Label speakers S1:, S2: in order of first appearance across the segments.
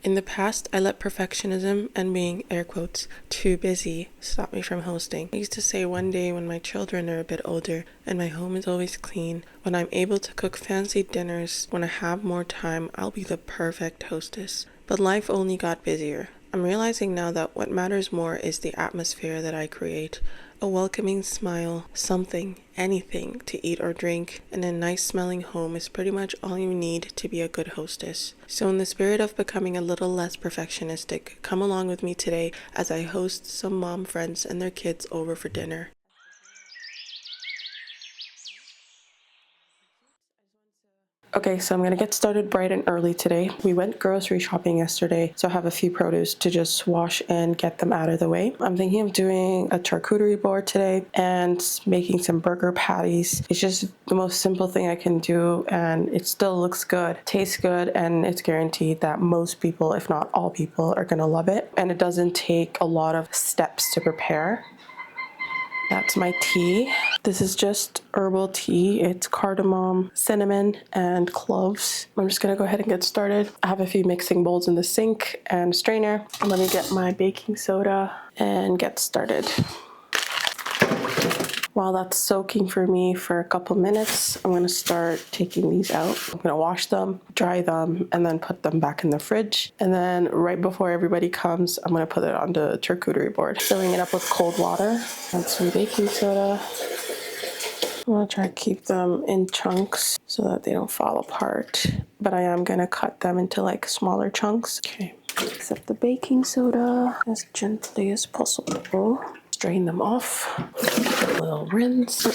S1: In the past, I let perfectionism and being, air quotes, too busy stop me from hosting. I used to say one day when my children are a bit older and my home is always clean, when I'm able to cook fancy dinners, when I have more time, I'll be the perfect hostess. But life only got busier. I'm realizing now that what matters more is the atmosphere that I create. A welcoming smile, something, anything to eat or drink, and a nice smelling home is pretty much all you need to be a good hostess. So in the spirit of becoming a little less perfectionistic, come along with me today as I host some mom friends and their kids over for dinner. Okay, so I'm gonna get started bright and early today. We went grocery shopping yesterday, so I have a few produce to just wash and get them out of the way. I'm thinking of doing a charcuterie board today and making some burger patties. It's just the most simple thing I can do, and it still looks good, tastes good, and it's guaranteed that most people, if not all people, are gonna love it. And it doesn't take a lot of steps to prepare. That's my tea. This is just herbal tea. It's cardamom, cinnamon, and cloves. I'm just gonna go ahead and get started. I have a few mixing bowls in the sink and a strainer. Let me get my baking soda and get started. While that's soaking for me for a couple minutes, I'm gonna start taking these out. I'm gonna wash them, dry them, and then put them back in the fridge. And then right before everybody comes, I'm gonna put it on the charcuterie board. Filling it up with cold water and some baking soda. I'm gonna try to keep them in chunks so that they don't fall apart. But I am gonna cut them into like smaller chunks. Okay, mix up the baking soda as gently as possible. Drain them off. A little rinse.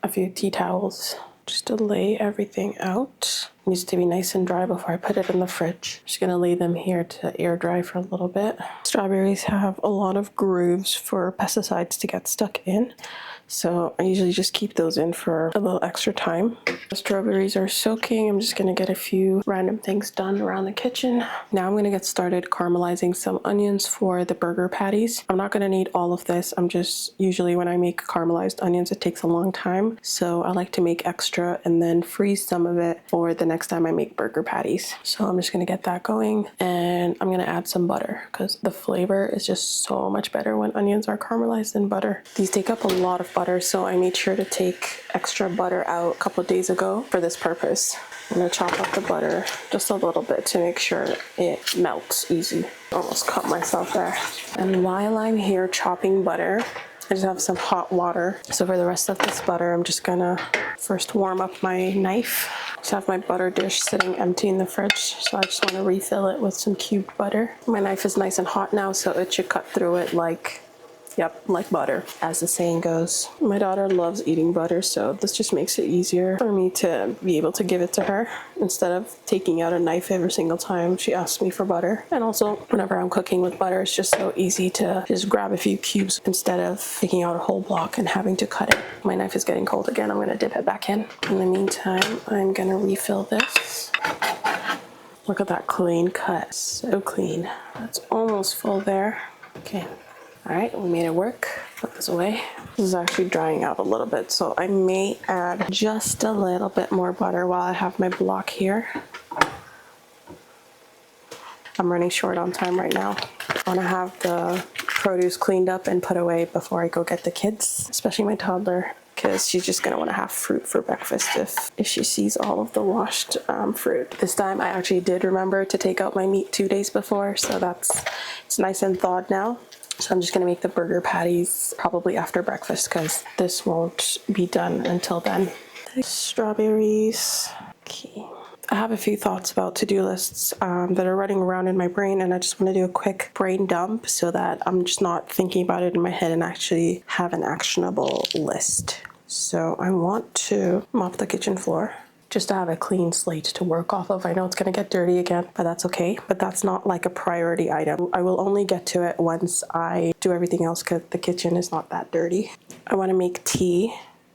S1: A few tea towels just to lay everything out. It needs to be nice and dry before I put it in the fridge. Just gonna lay them here to air dry for a little bit. Strawberries have a lot of grooves for pesticides to get stuck in, so I usually just keep those in for a little extra time. The strawberries are soaking. I'm just gonna get a few random things done around the kitchen. Now I'm gonna get started caramelizing some onions for the burger patties. I'm not gonna need all of this. I'm just, usually when I make caramelized onions, it takes a long time. So I like to make extra and then freeze some of it for the next time I make burger patties. So I'm just gonna get that going, and I'm gonna add some butter because the flavor is just so much better when onions are caramelized in butter. These take up a lot of butter, so I made sure to take extra butter out a couple of days ago for this purpose. I'm gonna chop up the butter just a little bit to make sure it melts easy. Almost cut myself there. And while I'm here chopping butter, I just have some hot water. So for the rest of this butter, I'm just gonna first warm up my knife. Just have my butter dish sitting empty in the fridge, so I just want to refill it with some cubed butter. My knife is nice and hot now, so it should cut through it like butter, as the saying goes. My daughter loves eating butter, so this just makes it easier for me to be able to give it to her instead of taking out a knife every single time she asks me for butter. And also, whenever I'm cooking with butter, it's just so easy to just grab a few cubes instead of taking out a whole block and having to cut it. My knife is getting cold again. I'm gonna dip it back in. In the meantime, I'm gonna refill this. Look at that clean cut, so clean. That's almost full there. Okay. All right, we made it work. Put this away. This is actually drying out a little bit, so I may add just a little bit more butter while I have my block here. I'm running short on time right now. I want to have the produce cleaned up and put away before I go get the kids, especially my toddler, because she's just gonna want to have fruit for breakfast if she sees all of the washed fruit. This time I actually did remember to take out my meat 2 days before, so it's nice and thawed now. So I'm just gonna make the burger patties probably after breakfast because this won't be done until then. Strawberries. Okay. I have a few thoughts about to-do lists that are running around in my brain, and I just want to do a quick brain dump so that I'm just not thinking about it in my head and actually have an actionable list. So I want to mop the kitchen floor, just to have a clean slate to work off of. I know it's gonna get dirty again, but that's okay. But that's not like a priority item. I will only get to it once I do everything else because the kitchen is not that dirty. I wanna make tea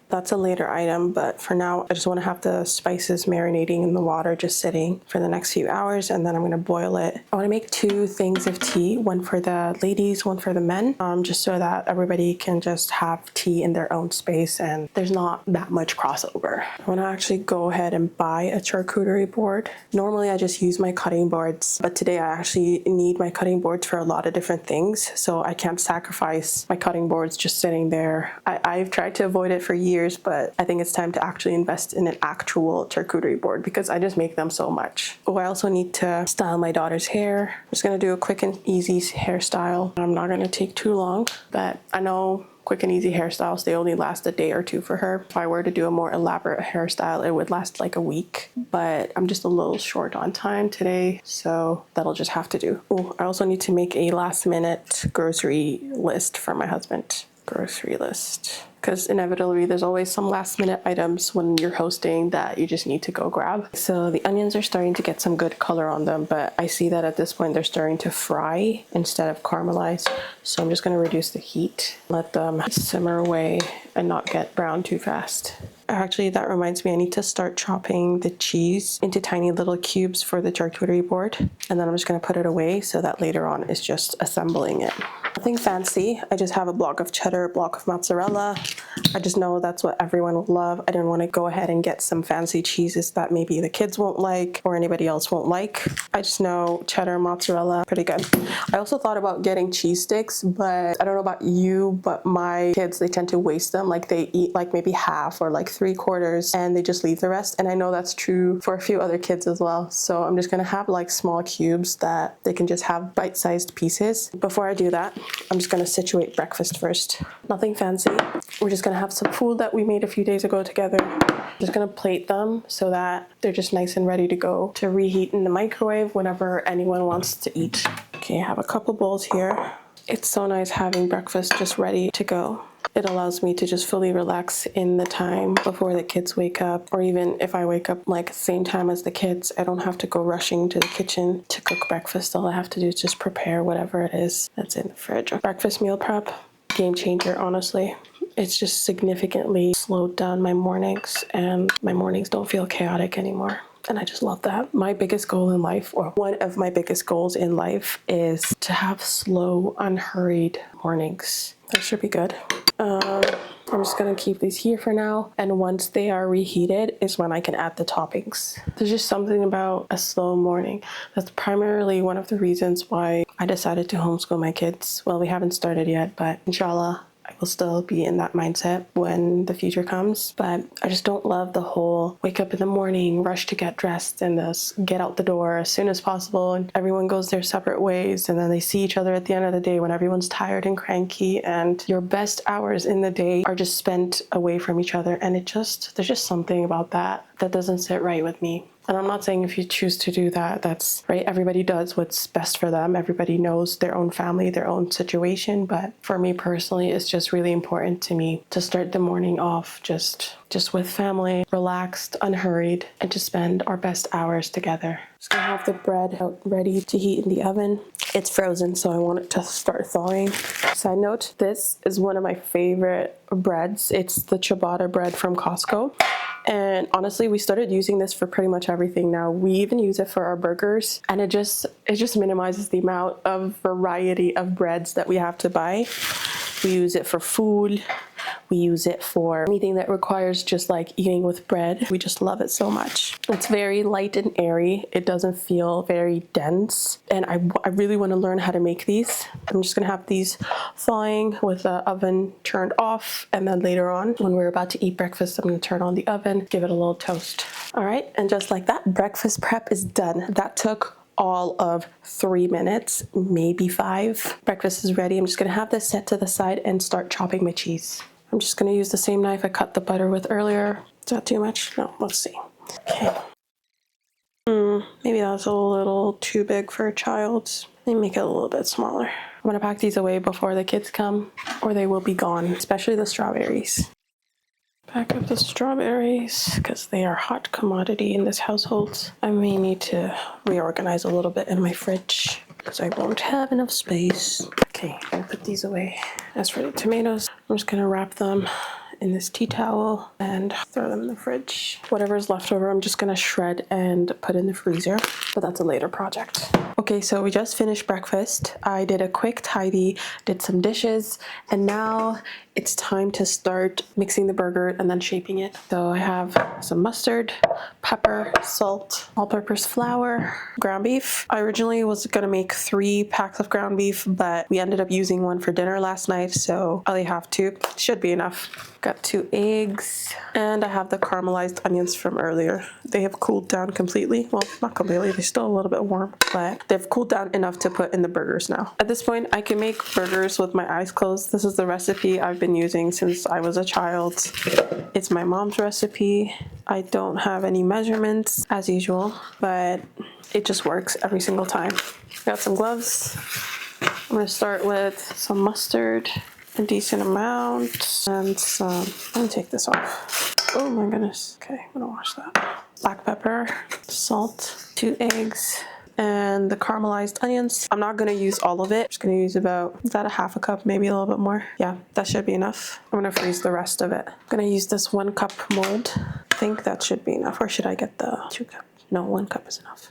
S1: That's a later item, but for now, I just want to have the spices marinating in the water, just sitting for the next few hours, and then I'm going to boil it. I want to make 2 things of tea, one for the ladies, one for the men, just so that everybody can just have tea in their own space and there's not that much crossover. I want to actually go ahead and buy a charcuterie board. Normally, I just use my cutting boards, but today I actually need my cutting boards for a lot of different things, so I can't sacrifice my cutting boards just sitting there. I've tried to avoid it for years, but I think it's time to actually invest in an actual charcuterie board because I just make them so much. Oh, I also need to style my daughter's hair. I'm just gonna do a quick and easy hairstyle. I'm not gonna take too long, but I know quick and easy hairstyles, they only last a day or 2 for her. If I were to do a more elaborate hairstyle, it would last like a week, but I'm just a little short on time today, so that'll just have to do. Oh, I also need to make a last minute grocery list for my husband. Grocery list. Because inevitably there's always some last minute items when you're hosting that you just need to go grab. So the onions are starting to get some good color on them, but I see that at this point they're starting to fry instead of caramelize. So I'm just going to reduce the heat, let them simmer away and not get brown too fast. Actually, that reminds me, I need to start chopping the cheese into tiny little cubes for the charcuterie board. And then I'm just going to put it away so that later on it's just assembling it. Nothing fancy. I just have a block of cheddar, a block of mozzarella. I just know that's what everyone will love. I didn't want to go ahead and get some fancy cheeses that maybe the kids won't like or anybody else won't like. I just know cheddar, mozzarella, pretty good. I also thought about getting cheese sticks, but I don't know about you, but my kids, they tend to waste them. Like they eat like maybe half or like 3/4 and they just leave the rest. And I know that's true for a few other kids as well. So I'm just going to have like small cubes that they can just have bite-sized pieces. Before I do that, I'm just going to situate breakfast first. Nothing fancy. We're just going to have some food that we made a few days ago together. I'm just going to plate them so that they're just nice and ready to go to reheat in the microwave whenever anyone wants to eat. Okay, I have a couple bowls here. It's so nice having breakfast just ready to go. It allows me to just fully relax in the time before the kids wake up, or even if I wake up like the same time as the kids, I don't have to go rushing to the kitchen to cook breakfast. All I have to do is just prepare whatever it is that's in the fridge. Breakfast meal prep, game changer, honestly. It's just significantly slowed down my mornings, and my mornings don't feel chaotic anymore. And I just love that. My biggest goal in life, or one of my biggest goals in life, is to have slow, unhurried mornings. That should be good. I'm just gonna keep these here for now, and once they are reheated is when I can add the toppings. There's just something about a slow morning. That's primarily one of the reasons why I decided to homeschool my kids. Well, we haven't started yet, but inshallah, I will still be in that mindset when the future comes. But I just don't love the whole wake up in the morning, rush to get dressed, and get out the door as soon as possible, and everyone goes their separate ways, and then they see each other at the end of the day when everyone's tired and cranky, and your best hours in the day are just spent away from each other. And there's just something about that doesn't sit right with me. And I'm not saying if you choose to do that, that's right. Everybody does what's best for them. Everybody knows their own family, their own situation. But for me personally, it's just really important to me to start the morning off just with family, relaxed, unhurried, and to spend our best hours together. Just gonna have the bread out ready to heat in the oven. It's frozen, so I want it to start thawing. Side note, this is one of my favorite breads. It's the ciabatta bread from Costco. And honestly, we started using this for pretty much everything now. We even use it for our burgers, and it just minimizes the amount of variety of breads that we have to buy. We use it for food. We use it for anything that requires just like eating with bread. We just love it so much. It's very light and airy. It doesn't feel very dense. And I really want to learn how to make these. I'm just going to have these thawing with the oven turned off. And then later on, when we're about to eat breakfast, I'm going to turn on the oven, give it a little toast. All right. And just like that, breakfast prep is done. That took all of 3 minutes, maybe 5. Breakfast is ready. I'm just going to have this set to the side and start chopping my cheese. I'm just going to use the same knife I cut the butter with earlier. Is that too much? No, let's see. Okay. Maybe that's a little too big for a child. Let me make it a little bit smaller. I'm going to pack these away before the kids come, or they will be gone, especially the strawberries. Pack up the strawberries because they are hot commodity in this household. I may need to reorganize a little bit in my fridge because I won't have enough space. Okay, I'll put these away. As for the tomatoes, I'm just gonna wrap them in this tea towel and throw them in the fridge. Whatever's left over, I'm just gonna shred and put in the freezer, but that's a later project. Okay, so we just finished breakfast. I did a quick tidy, did some dishes, and now it's time to start mixing the burger and then shaping it. So I have some mustard, pepper, salt, all-purpose flour, ground beef. I originally was gonna make 3 packs of ground beef, but we ended up using one for dinner last night, so I only have 2. Should be enough. Got 2 eggs, and I have the caramelized onions from earlier. They have cooled down completely. Well, not completely, they're still a little bit warm, but they've cooled down enough to put in the burgers now. At this point, I can make burgers with my eyes closed. This is the recipe I've been using since I was a child. It's my mom's recipe. I don't have any measurements as usual, but it just works every single time. Got some gloves. I'm gonna start with some mustard, a decent amount, and some, let me take this off. Oh my goodness. Okay, I'm gonna wash that. Black pepper, salt, 2 eggs, and the caramelized onions. I'm not gonna use all of it. I'm just gonna use about, is that a half a cup, maybe a little bit more? Yeah, that should be enough. I'm gonna freeze the rest of it. I'm gonna use this 1 cup mold. I think that should be enough, or should I get the 2 cup? No, 1 cup is enough.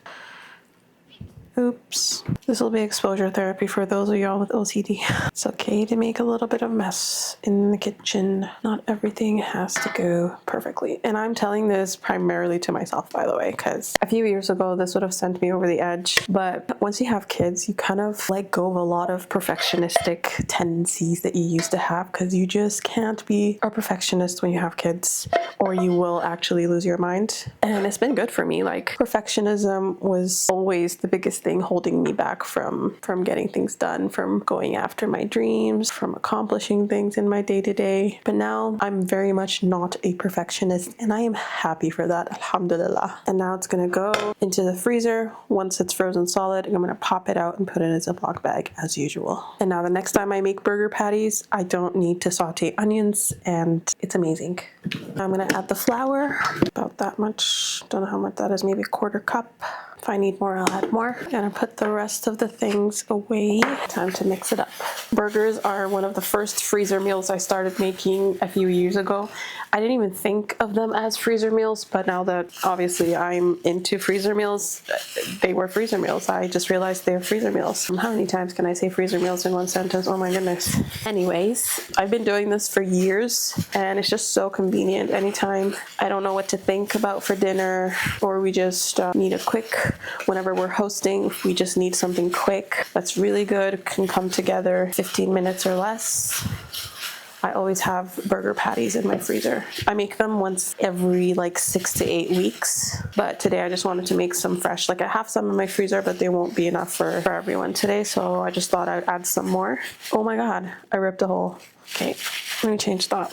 S1: Oops. This will be exposure therapy for those of y'all with OCD. It's okay to make a little bit of mess in the kitchen. Not everything has to go perfectly. And I'm telling this primarily to myself, by the way, because a few years ago, this would have sent me over the edge. But once you have kids, you kind of let go of a lot of perfectionistic tendencies that you used to have, because you just can't be a perfectionist when you have kids, or you will actually lose your mind. And it's been good for me. Like, perfectionism was always the biggest thing holding me back from getting things done, from going after my dreams, from accomplishing things in my day-to-day. But now I'm very much not a perfectionist, and I am happy for that, alhamdulillah. And now it's gonna go into the freezer. Once it's frozen solid, I'm gonna pop it out and put it in a Ziploc bag as usual. And now the next time I make burger patties, I don't need to saute onions, and it's amazing. I'm gonna add the flour, about that much. Don't know how much that is, maybe a 1/4 cup. If I need more, I'll add more. I'm gonna put the rest of the things away. Time to mix it up. Burgers are one of the first freezer meals I started making a few years ago. I didn't even think of them as freezer meals, but now that obviously I'm into freezer meals, they were freezer meals. I just realized they're freezer meals. How many times can I say freezer meals in one sentence? Oh my goodness. Anyways, I've been doing this for years, and it's just so convenient. Anytime I don't know what to think about for dinner, or we just need a quick, whenever we're hosting, we just need something quick that's really good, can come together 15 minutes or less. I always have burger patties in my freezer. I make them once every like 6 to 8 weeks, but today I just wanted to make some fresh. Like, I have some in my freezer, but they won't be enough for everyone today, so I just thought I'd add some more. Oh my god, I ripped a hole. Okay, let me change that.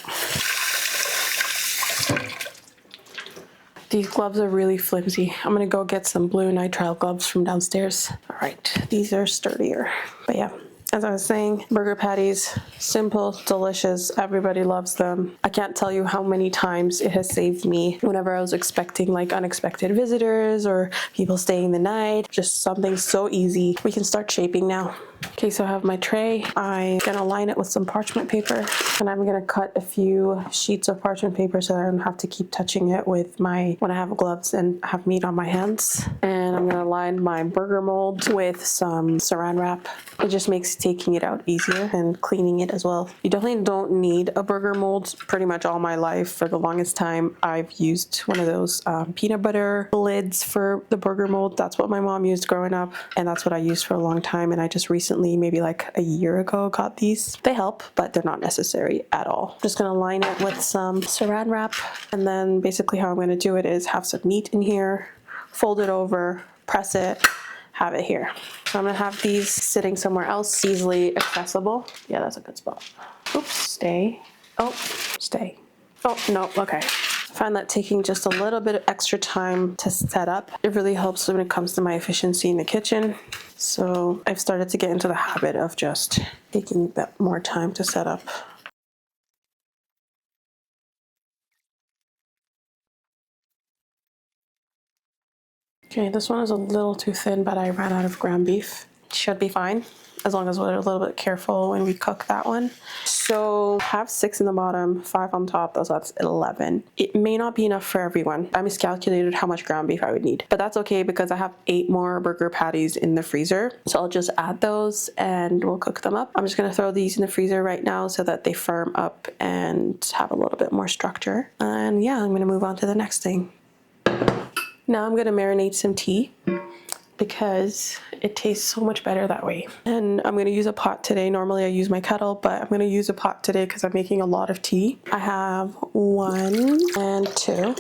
S1: These gloves are really flimsy. I'm gonna go get some blue nitrile gloves from downstairs. All right, these are sturdier. But yeah, as I was saying, burger patties, simple, delicious. Everybody loves them. I can't tell you how many times it has saved me whenever I was expecting like unexpected visitors or people staying the night. Just something so easy. We can start shaping now. Okay, so I have my tray. I'm gonna line it with some parchment paper, and I'm gonna cut a few sheets of parchment paper so I don't have to keep touching it with when I have gloves and have meat on my hands. And I'm gonna line my burger mold with some saran wrap. It just makes taking it out easier and cleaning it as well. You definitely don't need a burger mold. Pretty much all my life, for the longest time, I've used one of those peanut butter lids for the burger mold. That's what my mom used growing up, and that's what I used for a long time. And I just recently, maybe like a year ago, got these. They help, but they're not necessary at all. Just gonna line it with some saran wrap, and then basically how I'm gonna do it is have some meat in here, fold it over, press it, have it here. So I'm gonna have these sitting somewhere else, easily accessible. Yeah, that's a good spot. Oops, stay. Oh, stay. Oh, no, okay. I find that taking just a little bit of extra time to set up, it really helps when it comes to my efficiency in the kitchen. So I've started to get into the habit of just taking that more time to set up. Okay, this one is a little too thin, but I ran out of ground beef. should be fine, as long as we're a little bit careful when we cook that one. So have 6 in the bottom, 5 on top, so that's 11. It may not be enough for everyone. I miscalculated how much ground beef I would need, but that's okay because I have 8 more burger patties in the freezer. So I'll just add those and we'll cook them up. I'm just gonna throw these in the freezer right now so that they firm up and have a little bit more structure. And yeah, I'm gonna move on to the next thing. Now I'm gonna marinate some tea, because it tastes so much better that way. And I'm gonna use a pot today. Normally I use my kettle, but I'm gonna use a pot today because I'm making a lot of tea. I have 1 and 2. I'm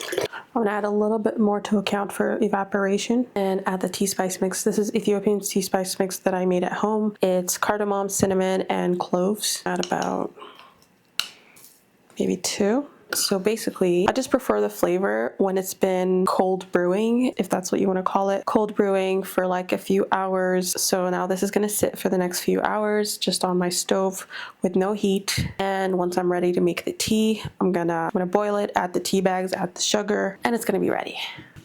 S1: gonna add a little bit more to account for evaporation and add the tea spice mix. This is Ethiopian tea spice mix that I made at home. It's cardamom, cinnamon, and cloves. Add about maybe 2. So basically, I just prefer the flavor when it's been cold brewing, if that's what you want to call it. Cold brewing for like a few hours. So now this is going to sit for the next few hours just on my stove with no heat. And once I'm ready to make the tea, I'm gonna boil it, add the tea bags, add the sugar, and it's gonna be ready.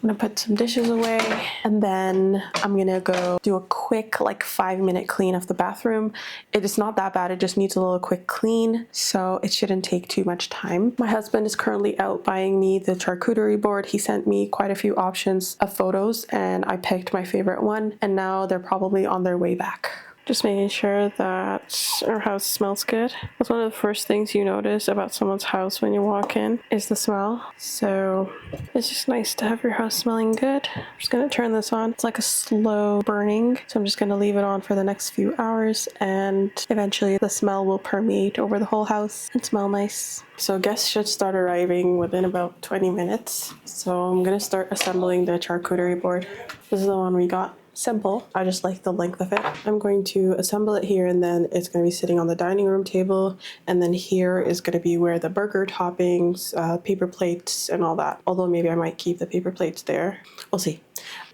S1: I'm gonna put some dishes away, and then I'm gonna go do a quick like 5-minute clean of the bathroom. It is not that bad, it just needs a little quick clean, so it shouldn't take too much time. My husband is currently out buying me the charcuterie board. He sent me quite a few options of photos and I picked my favorite one, and now they're probably on their way back. Just making sure that our house smells good. That's one of the first things you notice about someone's house when you walk in, is the smell. So it's just nice to have your house smelling good. I'm just gonna turn this on. It's like a slow burning, so I'm just gonna leave it on for the next few hours, and eventually the smell will permeate over the whole house and smell nice. So guests should start arriving within about 20 minutes. So I'm gonna start assembling the charcuterie board. This is the one we got. Simple. I just like the length of it. I'm going to assemble it here, and then it's going to be sitting on the dining room table, and then here is going to be where the burger toppings, paper plates, and all that. Although maybe I might keep the paper plates there. We'll see.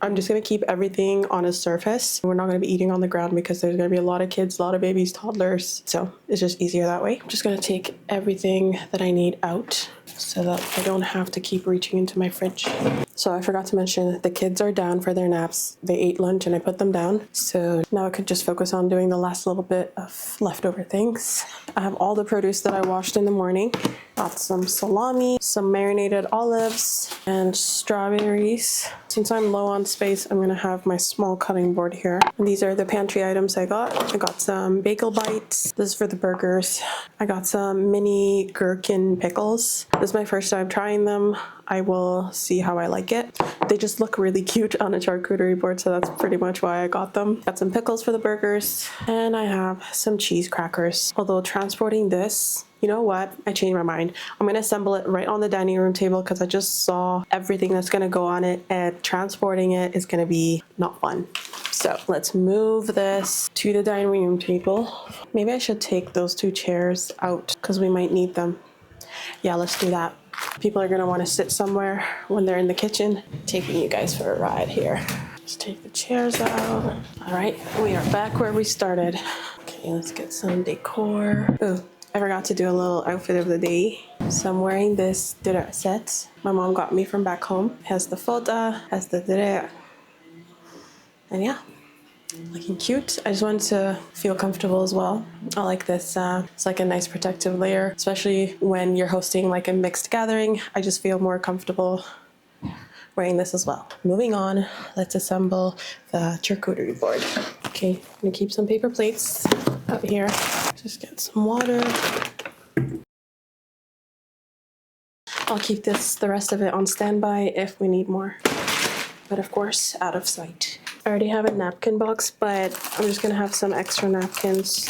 S1: I'm just going to keep everything on a surface. We're not going to be eating on the ground because there's going to be a lot of kids, a lot of babies, toddlers, so it's just easier that way. I'm just going to take everything that I need out so that I don't have to keep reaching into my fridge. So I forgot to mention, the kids are down for their naps. They ate lunch and I put them down. So now I could just focus on doing the last little bit of leftover things. I have all the produce that I washed in the morning. Got some salami, some marinated olives, and strawberries. Since I'm low on space, I'm gonna have my small cutting board here. And these are the pantry items I got. I got some bagel bites. This is for the burgers. I got some mini gherkin pickles. This is my first time trying them. I will see how I like it. They just look really cute on a charcuterie board, so that's pretty much why I got them. Got some pickles for the burgers, and I have some cheese crackers. Although transporting this, you know what? I changed my mind. I'm gonna assemble it right on the dining room table because I just saw everything that's gonna go on it, and transporting it is gonna be not fun. So let's move this to the dining room table. Maybe I should take those 2 chairs out because we might need them. Yeah, let's do that. People are gonna want to sit somewhere when they're in the kitchen. Taking you guys for a ride here. Let's take the chairs out. All right, we are back where we started. Okay, let's get some decor. Ooh, I forgot to do a little outfit of the day. So I'm wearing this dire set my mom got me from back home. It has the foda, has the dire. And yeah, looking cute. I just wanted to feel comfortable as well. I like this. It's like a nice protective layer, especially when you're hosting like a mixed gathering. I just feel more comfortable wearing this as well. Moving on, let's assemble the charcuterie board. Okay, I'm gonna keep some paper plates out here. Just get some water. I'll keep the rest of it on standby if we need more, but of course out of sight. I already have a napkin box, but I'm just gonna have some extra napkins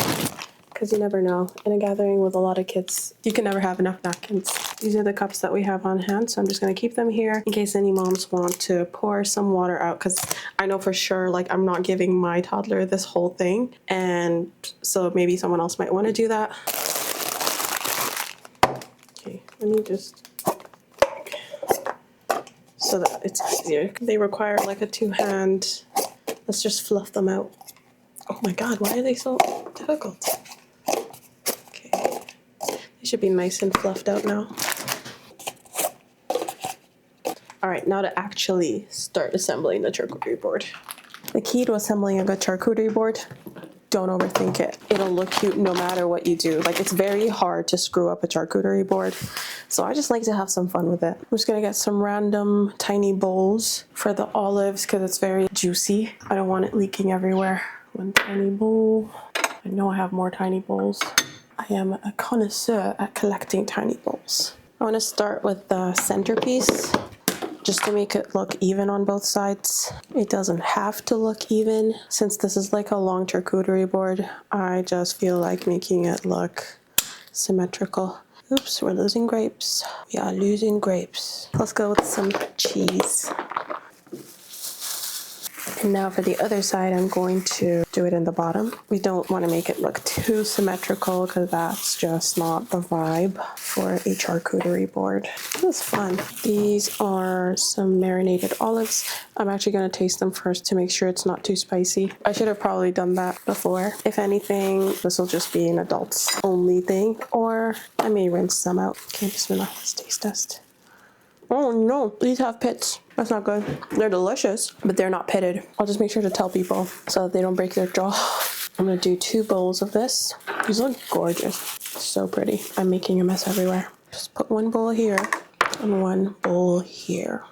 S1: because you never know. In a gathering with a lot of kids, you can never have enough napkins. These are the cups that we have on hand, so I'm just gonna keep them here in case any moms want to pour some water out, because I know for sure, like, I'm not giving my toddler this whole thing, and so maybe someone else might want to do that. Okay, let me just, so that it's easier. They require like a 2-hand. Let's just fluff them out. Oh my god, why are they so difficult? Okay, they should be nice and fluffed out now. All right, now to actually start assembling the charcuterie board. The key to assembling a good charcuterie board, don't overthink it. It'll look cute no matter what you do. Like, it's very hard to screw up a charcuterie board. So I just like to have some fun with it. I'm just gonna get some random tiny bowls for the olives because it's very juicy. I don't want it leaking everywhere. One tiny bowl. I know I have more tiny bowls. I am a connoisseur at collecting tiny bowls. I wanna start with the centerpiece, just to make it look even on both sides. It doesn't have to look even. Since this is like a long charcuterie board, I just feel like making it look symmetrical. Oops, we're losing grapes. We are losing grapes. Let's go with some cheese. And now for the other side, I'm going to do it in the bottom. We don't want to make it look too symmetrical because that's just not the vibe for a charcuterie board. This is fun. These are some marinated olives. I'm actually going to taste them first to make sure it's not too spicy. I should have probably done that before. If anything, this will just be an adults only thing, or I may rinse some out. Okay, bismillah, let's taste test. Oh no, these have pits. That's not good. They're delicious, but they're not pitted. I'll just make sure to tell people so that they don't break their jaw. I'm gonna do 2 bowls of this. These look gorgeous. So pretty. I'm making a mess everywhere. Just put 1 bowl here and 1 bowl here.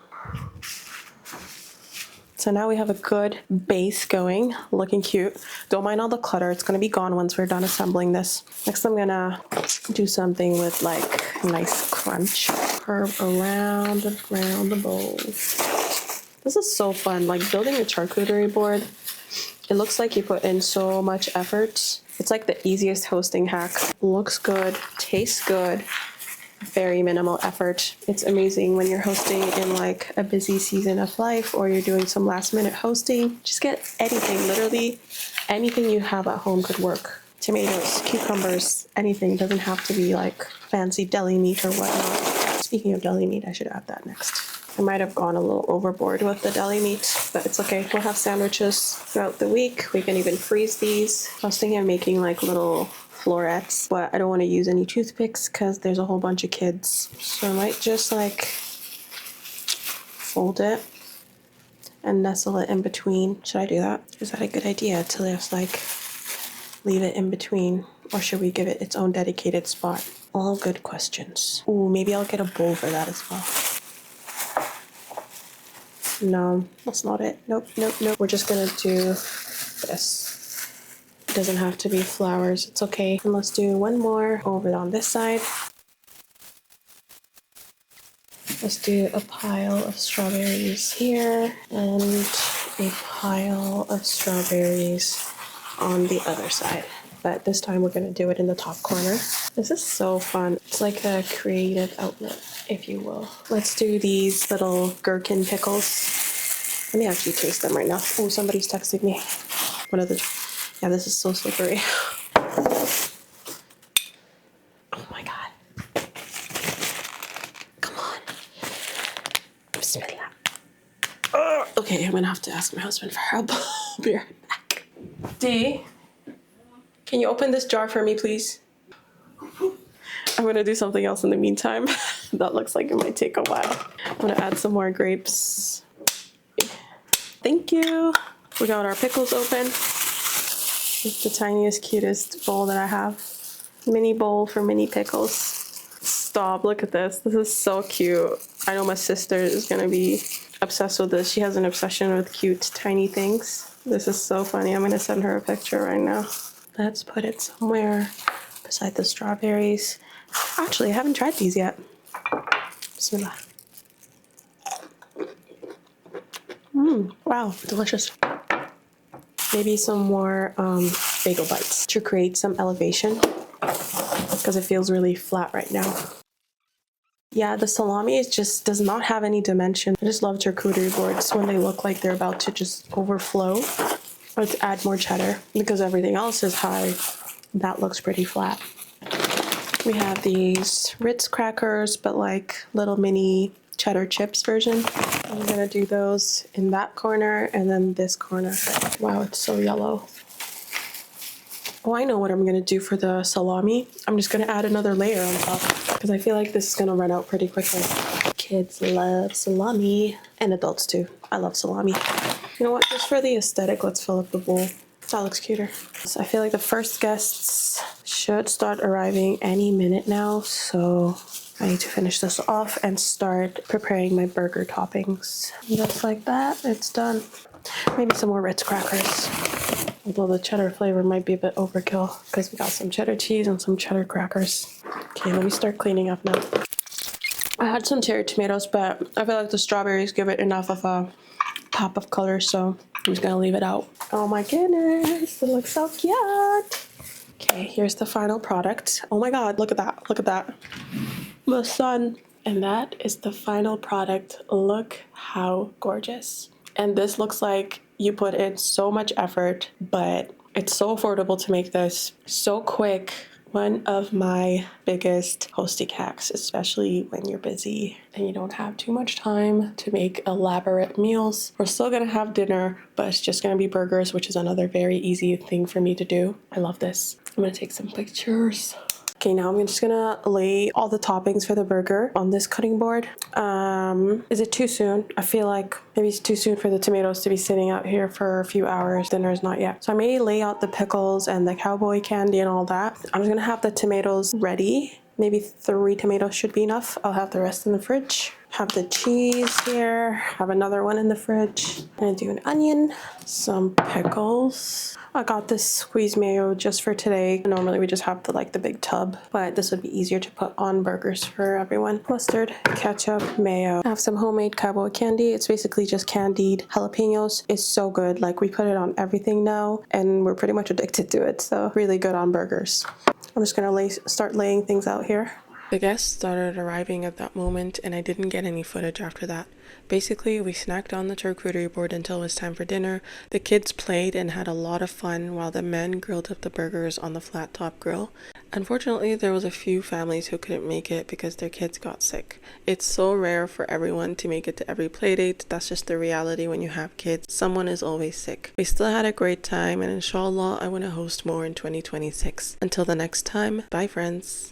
S1: So now we have a good base going, looking cute. Don't mind all the clutter. It's gonna be gone once we're done assembling this. Next, I'm gonna do something with like nice crunch. Curve around the bowl. This is so fun. Like building a charcuterie board, it looks like you put in so much effort. It's like the easiest hosting hack. Looks good, tastes good. Very minimal effort. It's amazing when you're hosting in like a busy season of life or you're doing some last minute hosting. Just get anything, literally anything you have at home could work. Tomatoes, cucumbers, anything. Doesn't have to be like fancy deli meat or whatnot. Speaking of deli meat, I should add that next. I might have gone a little overboard with the deli meat, but it's okay. We'll have sandwiches throughout the week. We can even freeze these. I was thinking of making like little florets, but I don't want to use any toothpicks because there's a whole bunch of kids. So I might just like fold it and nestle it in between. Should I do that? Is that a good idea to just like leave it in between, or should we give it its own dedicated spot? All good questions. Ooh, maybe I'll get a bowl for that as well. No, that's not it. Nope. We're just gonna do this. It doesn't have to be flowers, it's okay. And let's do 1 more over on this side. Let's do a pile of strawberries here and a pile of strawberries on the other side. But this time we're gonna do it in the top corner. This is so fun. It's like a creative outlet, if you will. Let's do these little gherkin pickles. Let me actually taste them right now. Oh, somebody's texting me. What are the... Yeah, this is so slippery. Oh my god. Come on. Bismillah. Okay, I'm gonna have to ask my husband for help. I'll be right back. D, can you open this jar for me, please? I'm gonna do something else in the meantime. That looks like it might take a while. I'm gonna add some more grapes. Thank you. We got our pickles open. It's the tiniest, cutest bowl that I have. Mini bowl for mini pickles. Stop, look at this. This is so cute. I know my sister is gonna be obsessed with this. She has an obsession with cute, tiny things. This is so funny. I'm gonna send her a picture right now. Let's put it somewhere beside the strawberries. Actually, I haven't tried these yet. Bismillah. Wow, delicious. Maybe some more bagel bites to create some elevation because it feels really flat right now. Yeah, the salami just does not have any dimension. I just love charcuterie boards when they look like they're about to just overflow. Let's add more cheddar because everything else is high. That looks pretty flat. We have these Ritz crackers, but like little mini cheddar chips version. I'm gonna do those in that corner and then this corner. Wow, it's so yellow. Oh, I know what I'm gonna do for the salami. I'm just gonna add another layer on top because I feel like this is gonna run out pretty quickly. Kids love salami and adults too. I love salami. You know what? Just for the aesthetic, let's fill up the bowl. That looks cuter. So I feel like the first guests should start arriving any minute now. So I need to finish this off and start preparing my burger toppings. Just like that, it's done. Maybe some more Ritz crackers. Although the cheddar flavor might be a bit overkill because we got some cheddar cheese and some cheddar crackers. Okay, let me start cleaning up now. I had some cherry tomatoes, but I feel like the strawberries give it enough of a pop of color, so I'm just gonna leave it out. Oh my goodness, it looks so cute. Okay, here's the final product. Oh my god, look at that, look at that. The sun. And that is the final product. Look how gorgeous. And this looks like you put in so much effort, but it's so affordable to make this. So quick. One of my biggest hosting hacks, especially when you're busy and you don't have too much time to make elaborate meals. We're still gonna have dinner, but it's just gonna be burgers, which is another very easy thing for me to do. I love this. I'm gonna take some pictures. Okay, now I'm just gonna lay all the toppings for the burger on this cutting board. Is it too soon? I feel like maybe it's too soon for the tomatoes to be sitting out here for a few hours. Dinner's not yet. So I may lay out the pickles and the cowboy candy and all that. I'm just gonna have the tomatoes ready. Maybe 3 tomatoes should be enough. I'll have the rest in the fridge. Have the cheese here. Have another one in the fridge. I'm gonna do an onion, some pickles. I got this squeeze mayo just for today. Normally we just have the big tub, but this would be easier to put on burgers for everyone. Mustard, ketchup, mayo. I have some homemade cowboy candy. It's basically just candied jalapenos. It's so good. Like, we put it on everything now and we're pretty much addicted to it. So really good on burgers. I'm just gonna start laying things out here. The guests started arriving at that moment and I didn't get any footage after that. Basically, we snacked on the charcuterie board until it was time for dinner. The kids played and had a lot of fun while the men grilled up the burgers on the flat top grill. Unfortunately, there was a few families who couldn't make it because their kids got sick. It's so rare for everyone to make it to every play date. That's just the reality when you have kids. Someone is always sick. We still had a great time and inshallah, I want to host more in 2026. Until the next time, bye friends.